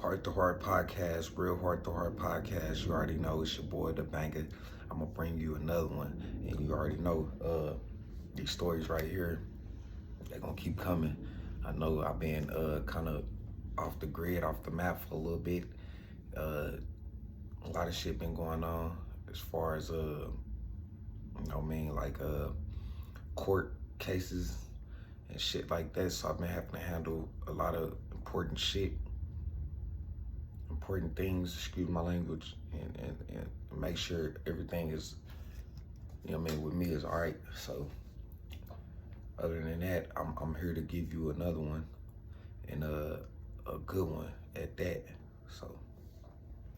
Heart to Heart Podcast, Real Heart to Heart Podcast. You already know it's your boy, the banker. I'm gonna bring you another one, and you already know these stories right here. They're gonna keep coming. I know I've been kind of off the grid, off the map for a little bit. A lot of shit been going on as far as court cases and shit like that. So I've been having to handle a lot of important shit. Important things, excuse my language, and make sure everything is, with me is all right. So other than that, I'm here to give you another one, and a good one at that. So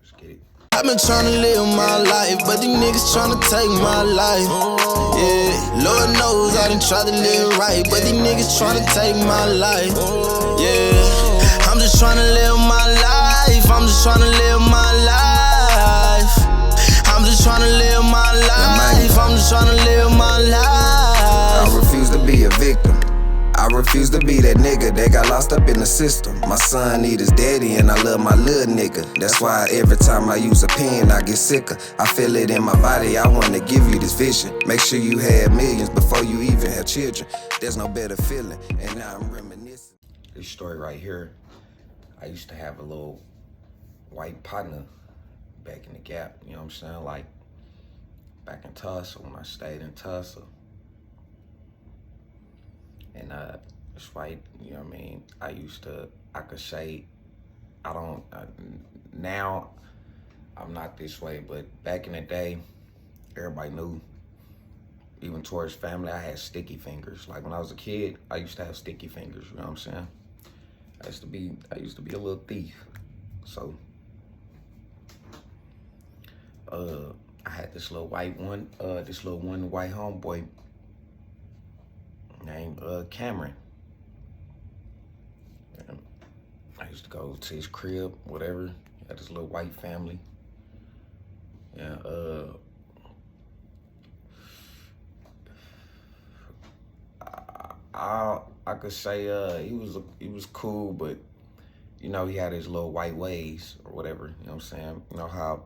let's get it. I've been tryna live my life, but these niggas tryna take my life. Yeah, Lord knows I done tried to live right, but these niggas tryna take my life. Yeah, I'm just tryna live my life. I'm just tryna live my life. I'm just tryna live my life. I'm just tryna live my life. I refuse to be a victim. I refuse to be that nigga that got lost up in the system. My son need his daddy and I love my little nigga. That's why every time I use a pen I get sicker. I feel it in my body, I wanna give you this vision. Make sure you had millions before you even have children. There's no better feeling, and now I'm reminiscing. This story right here, I used to have a little white partner back in the Gap, you know what I'm saying? Like back in Tulsa, when I stayed in Tulsa. And it's white, you know what I mean? I could say, now I'm not this way, but back in the day, everybody knew, even towards family, I had sticky fingers. Like when I was a kid, I used to have sticky fingers, you know what I'm saying? I used to be a little thief. So, I had this little white white homeboy named Cameron. And I used to go to his crib, whatever. He had this little white family. And I could say he was cool, but he had his little white ways or whatever, you know what I'm saying? You know how,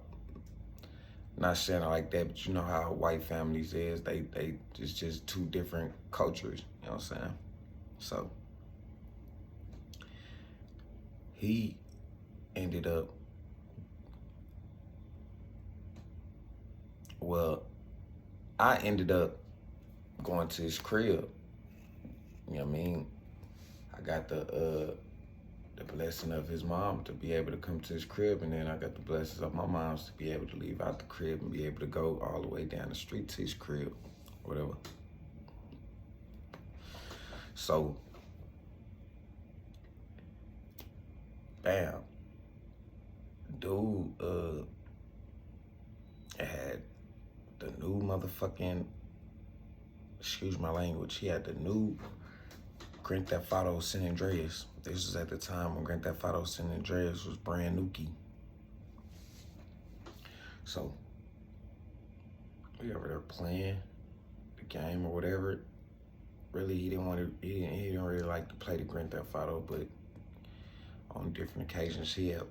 not saying it like that, but you know how white families is, they just two different cultures, you know what I'm saying? So he ended up, I ended up going to his crib, you know what I mean? I got the blessing of his mom to be able to come to his crib, and then I got the blessings of my mom's to be able to leave out the crib and be able to go all the way down the street to his crib, whatever. So, bam, dude had the new motherfucking, excuse my language, he had the new Grand Theft Auto San Andreas. This was at the time when Grand Theft Auto San Andreas was brand new key. So we over there playing the game or whatever. Really, he didn't really like to play the Grand Theft Auto, but on different occasions he'd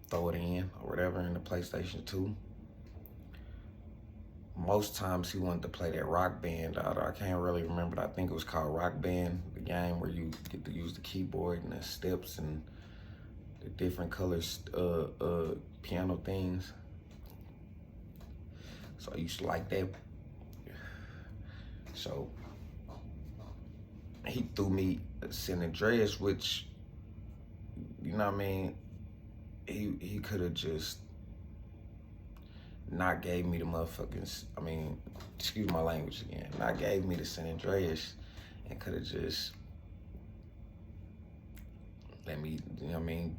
throw it in or whatever in the PlayStation 2. Most times he wanted to play that Rock Band. I can't really remember, but I think it was called Rock Band, the game where you get to use the keyboard and the steps and the different colors, piano things. So I used to like that. So he threw me San Andreas, which, you know what I mean? He could have just not gave me the motherfucking, excuse my language again, not gave me the San Andreas and could have just let me,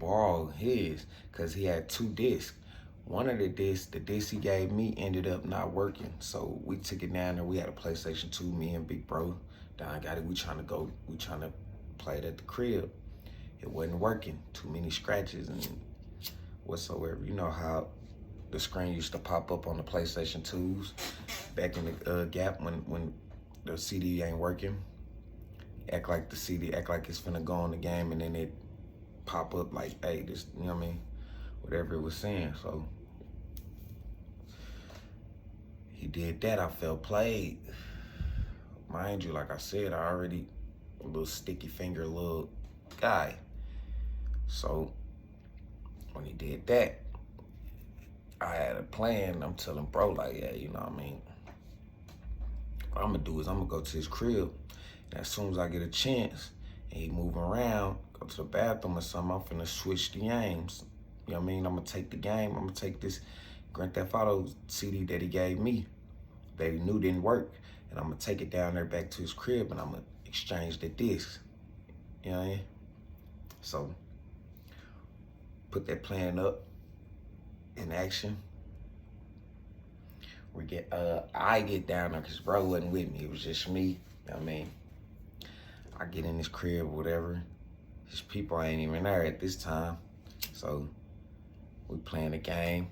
borrow his, because he had 2 discs. One of the disc he gave me ended up not working. So we took it down there, we had a PlayStation 2, me and Big Bro, Don got it, we trying to play it at the crib. It wasn't working, too many scratches and whatsoever. You know how the screen used to pop up on the PlayStation 2s back in the Gap when the CD ain't working. Act like the CD, act like it's finna go on the game, and then it pop up like, hey, this, you know what I mean? Whatever it was saying. So he did that. I felt played. Mind you, like I said, I already a little sticky finger little guy. So when he did that, I had a plan. I'm telling bro, like, yeah, you know what I mean? What I'm gonna do is I'm gonna go to his crib, and as soon as I get a chance, and he moving around, go to the bathroom or something, I'm finna switch the games. You know what I mean? I'm gonna take the game, I'm gonna take this Grand Theft Auto CD that he gave me, that he knew didn't work, and I'm gonna take it down there back to his crib, and I'm gonna exchange the discs. You know what I mean? So, put that plan up in action. I get down there because bro wasn't with me. It was just me. You know what I mean? I get in his crib or whatever. His people ain't even there at this time. So we playing the game.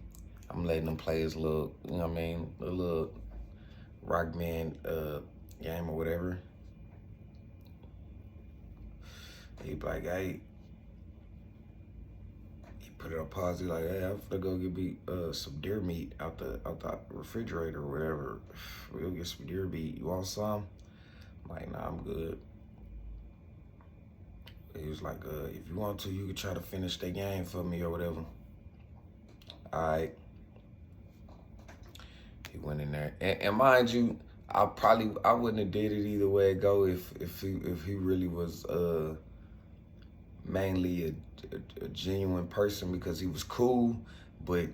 I'm letting them play his little, you know what I mean, a little rock band game or whatever. He be like, hey, put it on pause. He like, hey, I'm gonna go get me some deer meat out the refrigerator or whatever. We'll get some deer meat. You want some? I'm like, nah, I'm good. He was like, if you want to, you can try to finish the game for me or whatever. All right. He went in there, and mind you, I wouldn't have did it either way it go if he really was mainly a genuine person, because he was cool, but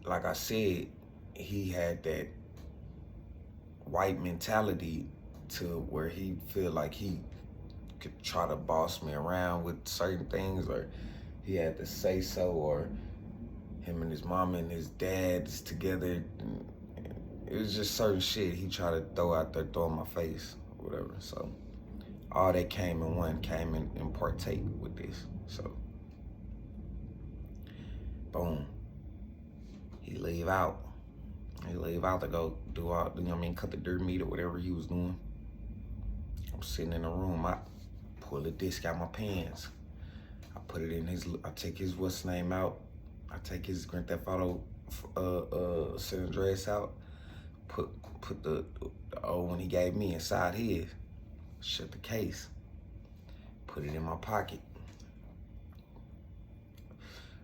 like I said, he had that white mentality to where he feel like he could try to boss me around with certain things, or he had to say so, or him and his mama and his dad's together. And it was just certain shit he tried to throw in my face, or whatever. So all that came and partake with this. So boom, he leave out to go do all, you know what I mean, cut the dirt meat or whatever he was doing. I'm sitting in the room, I pull the disc out my pants. I put it in I take his what's name out. I take his Grand Theft Auto San Andreas out. Put the old one he gave me inside his. Shut the case. Put it in my pocket.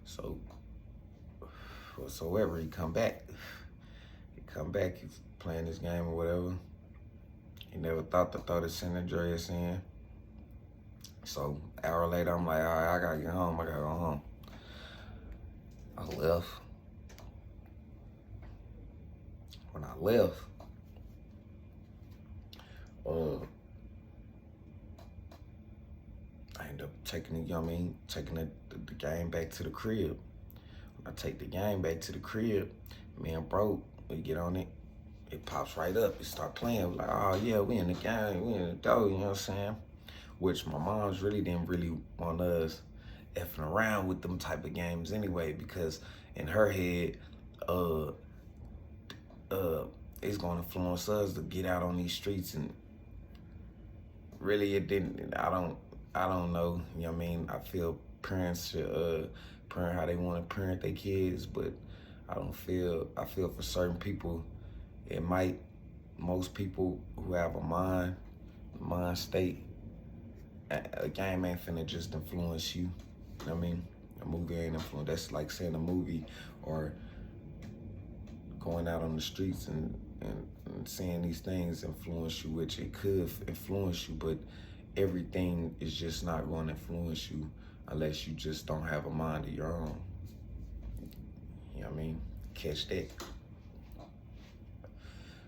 So whatsoever he come back, he's playing this game or whatever. He never thought to throw the San Andreas in. So an hour later, I'm like, all right, I gotta get home. I gotta go home. I left. When I left, I ended up taking the, you know what I mean, taking the game back to the crib. When I take the game back to the crib, me and bro, we get on it, it pops right up. It start playing. We're like, oh yeah, we in the game, we in the dough, you know what I'm saying? Which my mom's didn't really want us effing around with them type of games anyway, because in her head, it's gonna influence us to get out on these streets, and really it didn't. I don't know, you know what I mean? I feel parents should parent how they want to parent their kids, but I feel for certain people, it might, most people who have a mind state, a game ain't finna just influence you. You know what I mean? A movie ain't influence. That's like saying a movie or going out on the streets and seeing these things influence you, which it could influence you, but everything is just not going to influence you unless you just don't have a mind of your own. You know what I mean? Catch that.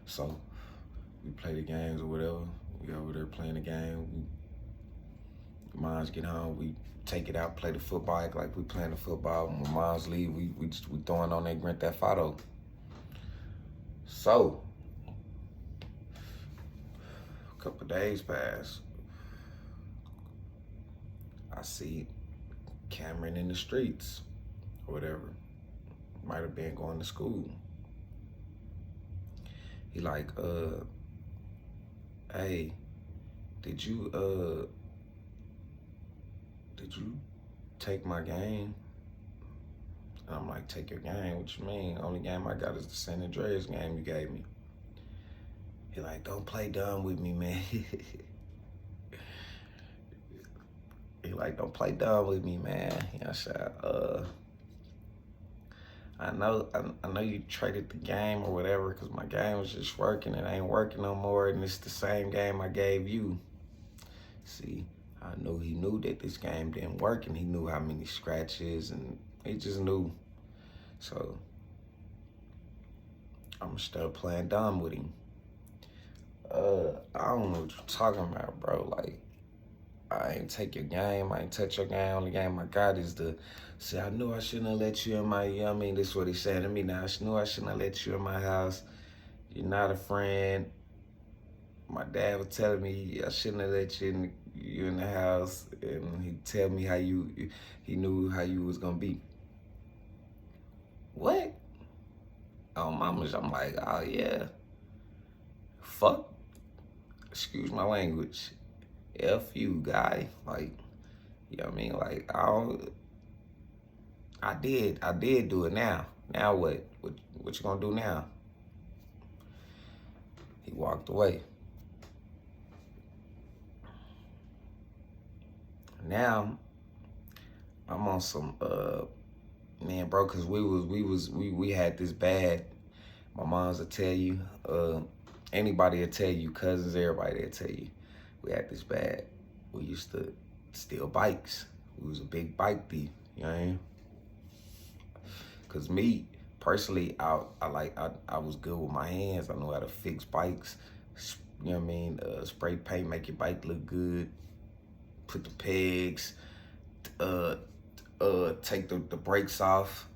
So we play the games or whatever. We over there playing the game. Moms get home, we take it out, play the football, act like we playing the football. When moms leave, we throwing on that Grand Theft Auto. So, a couple days pass. I see Cameron in the streets, or whatever. Might have been going to school. He like, hey, did you take my game. And I'm like, take your game? What you mean? Only game I got is the San Andreas game you gave me. He like, don't play dumb with me, man. He like, don't play dumb with me, man. You know what I'm saying? I know you traded the game or whatever, because my game was just working. It ain't working no more, and it's the same game I gave you. See, I knew he knew that this game didn't work, and he knew how many scratches, and he just knew. So I'm gonna start playing dumb with him. I don't know what you're talking about, bro. Like, I ain't take your game. I ain't touch your game. Only game I got is the, see, I knew I shouldn't have let you in my, you know what I mean? This is what he's saying to me now. I knew I shouldn't have let you in my house. You're not a friend. My dad was telling me I shouldn't have let you in the house. And he'd tell me how he knew how you was gonna be. What? Oh, mama's, I'm like, oh yeah. Fuck. Excuse my language. F you, guy. Like, you know what I mean? Like, I did do it now. Now what? What you gonna do now? He walked away. Now, I'm on some, man, bro, cause we had this bad. My moms will tell you, anybody will tell you, cousins, everybody will tell you. We had this bad. We used to steal bikes. We was a big bike thief, you know what I mean? Cause me, personally, I was good with my hands. I know how to fix bikes, you know what I mean? Spray paint, make your bike look good. Put the pegs, take the brakes off.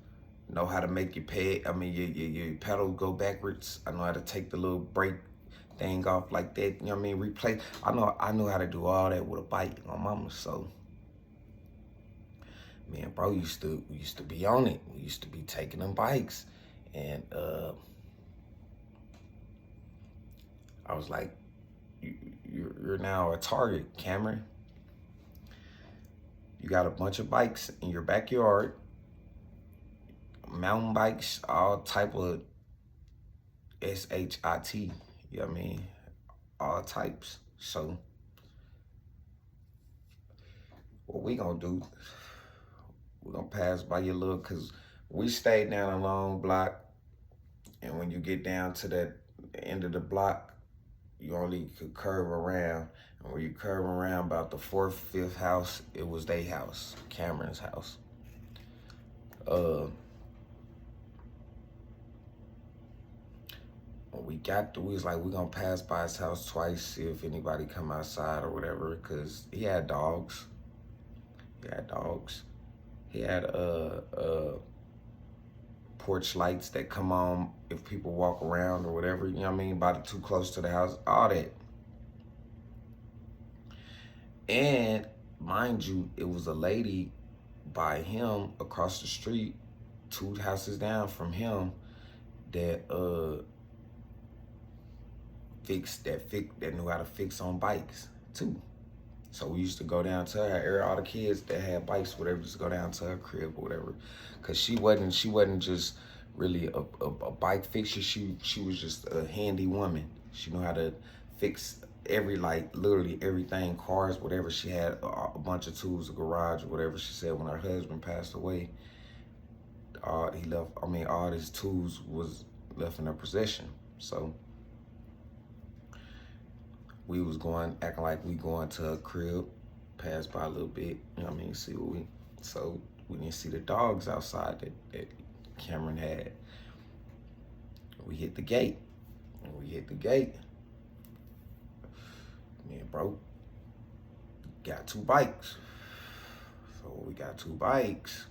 Know how to make your your pedal go backwards. I know how to take the little brake thing off like that. You know what I mean? Replace. I know how to do all that with a bike. My mama. So, man, bro, we used to be on it. We used to be taking them bikes, and I was like, you're now a target, Cameron. You got a bunch of bikes in your backyard, mountain bikes, all type of SHIT, you know what I mean? All types. So what we gonna do, we're gonna pass by your little, cause we stayed down a long block, and when you get down to that end of the block, you only could curve around. And when you curve around about the fourth, fifth house, it was their house, Cameron's house. When we was like, we gonna pass by his house twice, see if anybody come outside or whatever, cause he had dogs. He had porch lights that come on if people walk around or whatever, you know what I mean? About too close to the house, all that. And mind you, it was a lady by him across the street, 2 houses down from him, that that knew how to fix on bikes too. So we used to go down to her area. All the kids that had bikes, whatever, just go down to her crib or whatever. Cause she wasn't just really a bike fixer. She was just a handy woman. She knew how to fix literally everything, cars, whatever. She had a bunch of tools, a garage or whatever. She said when her husband passed away, all his tools was left in her possession. So we was acting like we going to her crib, passed by a little bit, you know what I mean, so we didn't see the dogs outside that Cameron had. We hit the gate. Man, bro, got 2 bikes. So we got 2 bikes.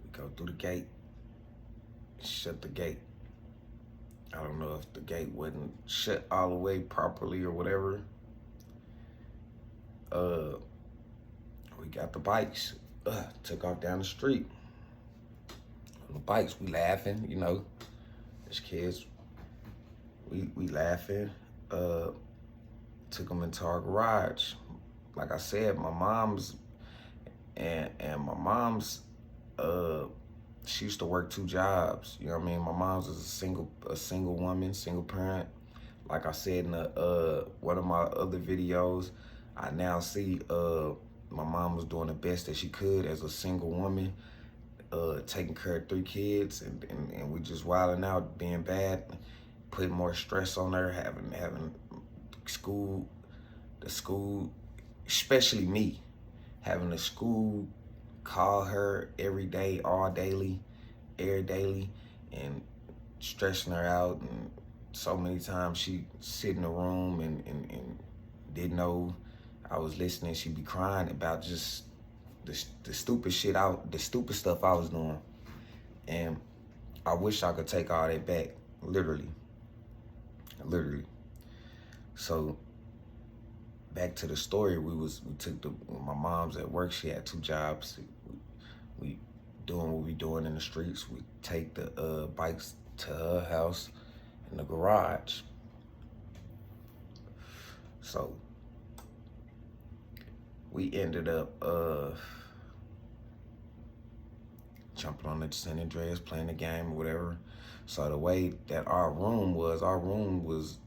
We go through the gate, shut the gate. I don't know if the gate wasn't shut all the way properly or whatever. We got the bikes, took off down the street. On the bikes, we laughing, you know, as kids, we laughing. Took them into our garage. like I said, my mom's and my mom's she used to work 2 jobs. You know what I mean? My mom's was a single woman, single parent. Like I said in one of my other videos, I now see my mom was doing the best that she could as a single woman, taking care of 3 kids, and we just wilding out, being bad, putting more stress on her, having school, the school, especially me, having the school call her every day, all daily, air daily, and stressing her out. And so many times she sit in the room and didn't know I was listening. She'd be crying about just the stupid shit the stupid stuff I was doing. And I wish I could take all that back, literally. So back to the story, we took my mom's at work. She had 2 jobs. We doing what we doing in the streets. We take the bikes to her house in the garage. So we ended up jumping on the San Andreas, playing the game or whatever. So the way that our room was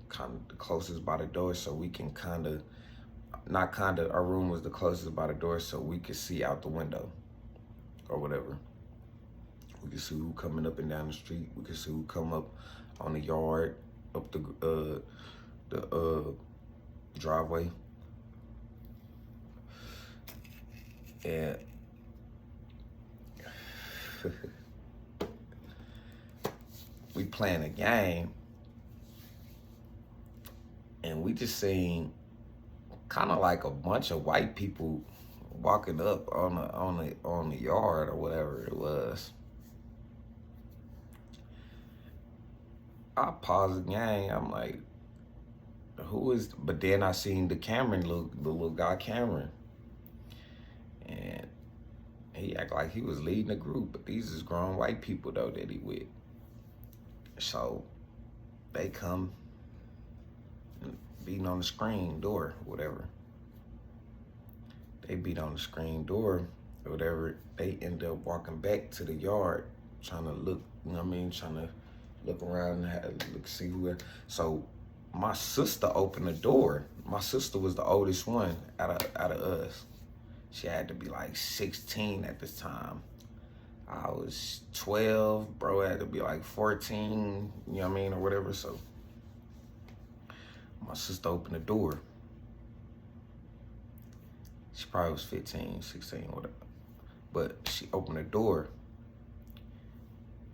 kind of the closest by the door, so we can our room was the closest by the door, so we could see out the window or whatever. We could see who coming up and down the street. We could see who come up on the yard, up the driveway. And we playing a game, and we just seen kind of like a bunch of white people walking up on the yard or whatever it was. I paused the game. I'm like, who is? But then I seen the little guy Cameron, and he act like he was leading the group. But these is grown white people though that he with. So they come beating on the screen door, whatever. They beat on the screen door or whatever. They end up walking back to the yard, trying to look, you know what I mean? Trying to look around and see who. So my sister opened the door. My sister was the oldest one out of us. She had to be like 16 at this time. I was 12, bro had to be like 14, you know what I mean, or whatever. So my sister opened the door. She probably was 15, 16, whatever. But she opened the door,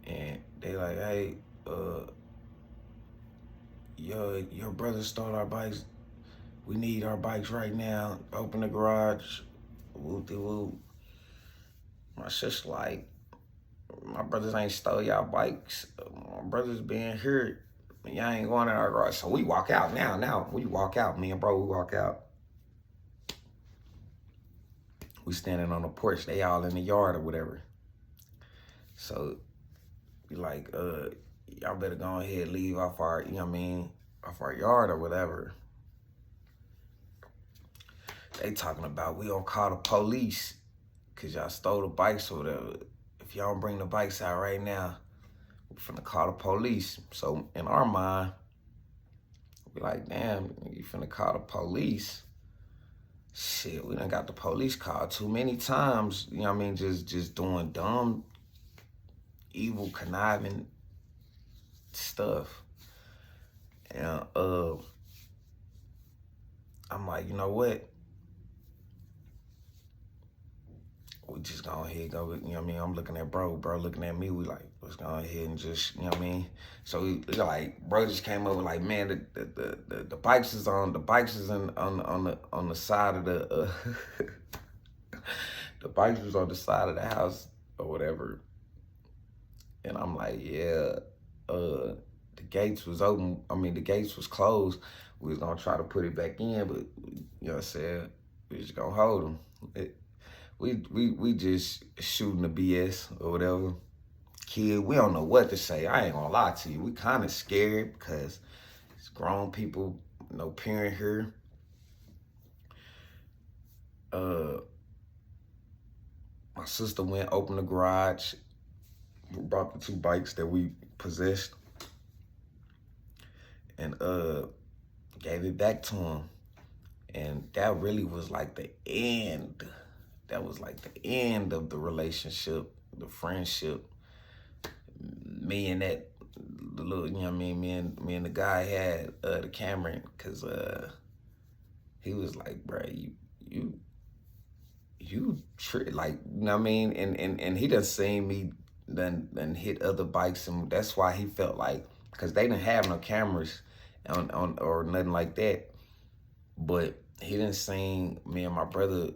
and they like, hey, your brother stole our bikes. We need our bikes right now. Open the garage. Woo-de-woo. My sister like, my brothers ain't stole y'all bikes. My brothers being here. Y'all ain't going in our garage. So we walk out now. We walk out. Me and bro, we walk out. We standing on the porch. They all in the yard or whatever. So we like, y'all better go ahead and leave off our, you know what I mean, off our yard or whatever. They talking about we gonna call the police because y'all stole the bikes or whatever. If y'all don't bring the bikes out right now, we finna call the police. So in our mind, we like, damn, you finna call the police? Shit, we done got the police called too many times. You know what I mean? Just doing dumb, evil, conniving stuff. And I'm like, you know what? We just go ahead and go, you know what I mean? I'm looking at bro looking at me. We like, let's go ahead and just, you know what I mean? So we like, bro just came over like, man, the bikes is on the side of the the bikes was on the side of the house or whatever. And I'm like, yeah, the gates was open. I mean, the gates was closed. We was gonna try to put it back in, but you know what I'm saying? We just gonna hold them. We just shooting the BS or whatever. Kid, we don't know what to say. I ain't gonna lie to you. We kind of scared because it's grown people, no parent here. my sister went, opened the garage, brought the 2 bikes that we possessed, and gave it back to him. And that really was like the end. That was like the end of the relationship, the friendship. Me and that little, you know what I mean, me and the guy had the Cameron, cause he was like, bro, you like, you know what I mean? And he done seen me done hit other bikes, and that's why he felt like, cause they didn't have no cameras on or nothing like that. But he done seen me and my brother,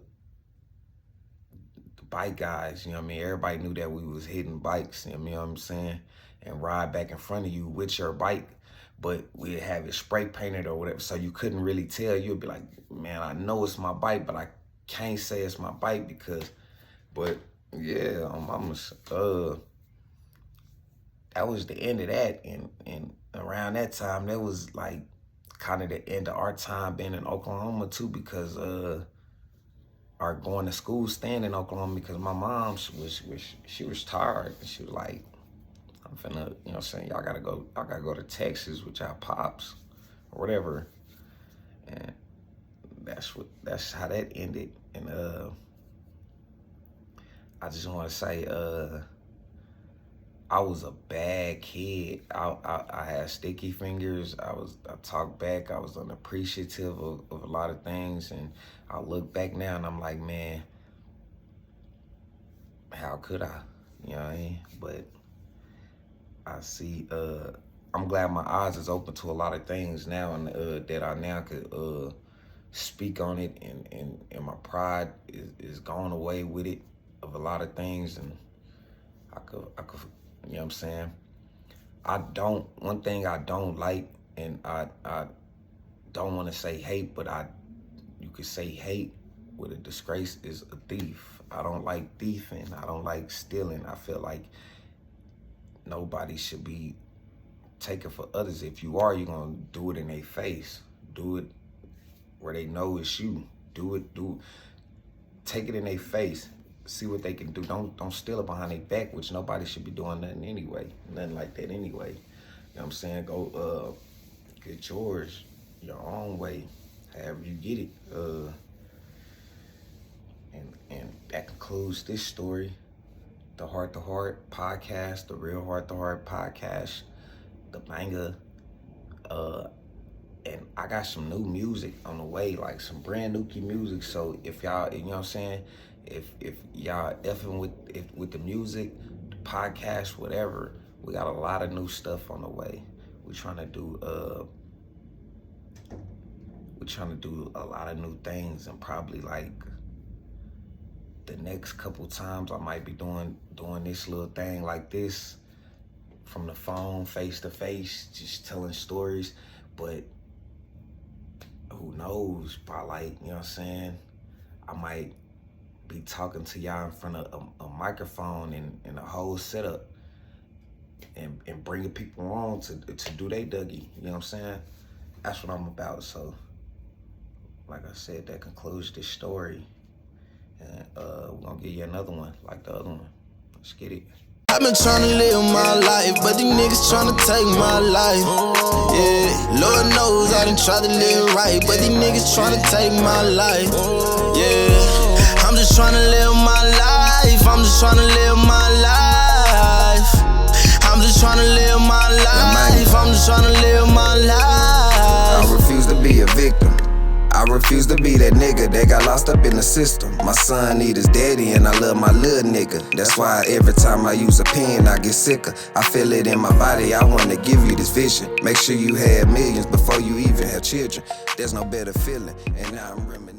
the bike guys, you know what I mean? Everybody knew that we was hitting bikes, you know what I'm saying? And ride back in front of you with your bike, but we'd have it spray painted or whatever, so you couldn't really tell. You'd be like, man, I know it's my bike, but I can't say it's my bike because, but yeah, that was the end of that. And around that time, that was like kind of the end of our time being in Oklahoma too, because our going to school, staying in Oklahoma, because my mom, she was tired. She was like, I'm finna, you know what I'm saying, y'all gotta go to Texas with y'all pops or whatever. And that's how that ended. And I just wanna say, I was a bad kid. I had sticky fingers. I talked back. I was unappreciative of a lot of things. And I look back now and I'm like, man, how could I? You know what I mean? But I see, I'm glad my eyes is open to a lot of things now, and that I now could speak on it, and my pride is gone away with it of a lot of things, and I could, you know what I'm saying? One thing I don't like, and I don't want to say hate, but you could say hate with a disgrace, is a thief. I don't like thieving. I don't like stealing. I feel like nobody should be taking for others. If you are, you're gonna do it in their face. Do it where they know it's you. Take it in their face. See what they can do. Don't steal it behind their back, which nobody should be doing nothing anyway. Nothing like that anyway. You know what I'm saying? Go get yours your own way, however you get it. And that concludes this story. The Heart to Heart podcast, the Real Heart to Heart podcast, the banger. And I got some new music on the way, like some brand new music. So if y'all, you know what I'm saying, if y'all effing with the music, the podcast, whatever, we got a lot of new stuff on the way. We're trying to do a lot of new things, and probably like the next couple times I might be doing this little thing like this from the phone, face to face, just telling stories. But who knows, by like, you know what I'm saying, I might be talking to y'all in front of a microphone and a whole setup, and bringing people on to do they Dougie, you know what I'm saying? That's what I'm about. So like I said, that concludes this story. And we're gonna give you another one like the other one. Let's get it. I've been tryna live my life, but these niggas tryna take my life. Yeah, Lord knows I done tried to live right, but these niggas tryna take my life. Yeah, I'm just tryna live my life. I'm just tryna live my life. I'm just tryna live my life. I'm just tryna live my life. I refuse to be a victim. I refuse to be that nigga that got lost up in the system. My son need his daddy and I love my little nigga. That's why every time I use a pen I get sicker. I feel it in my body, I wanna give you this vision. Make sure you had millions before you even have children. There's no better feeling, and now I'm reminiscing.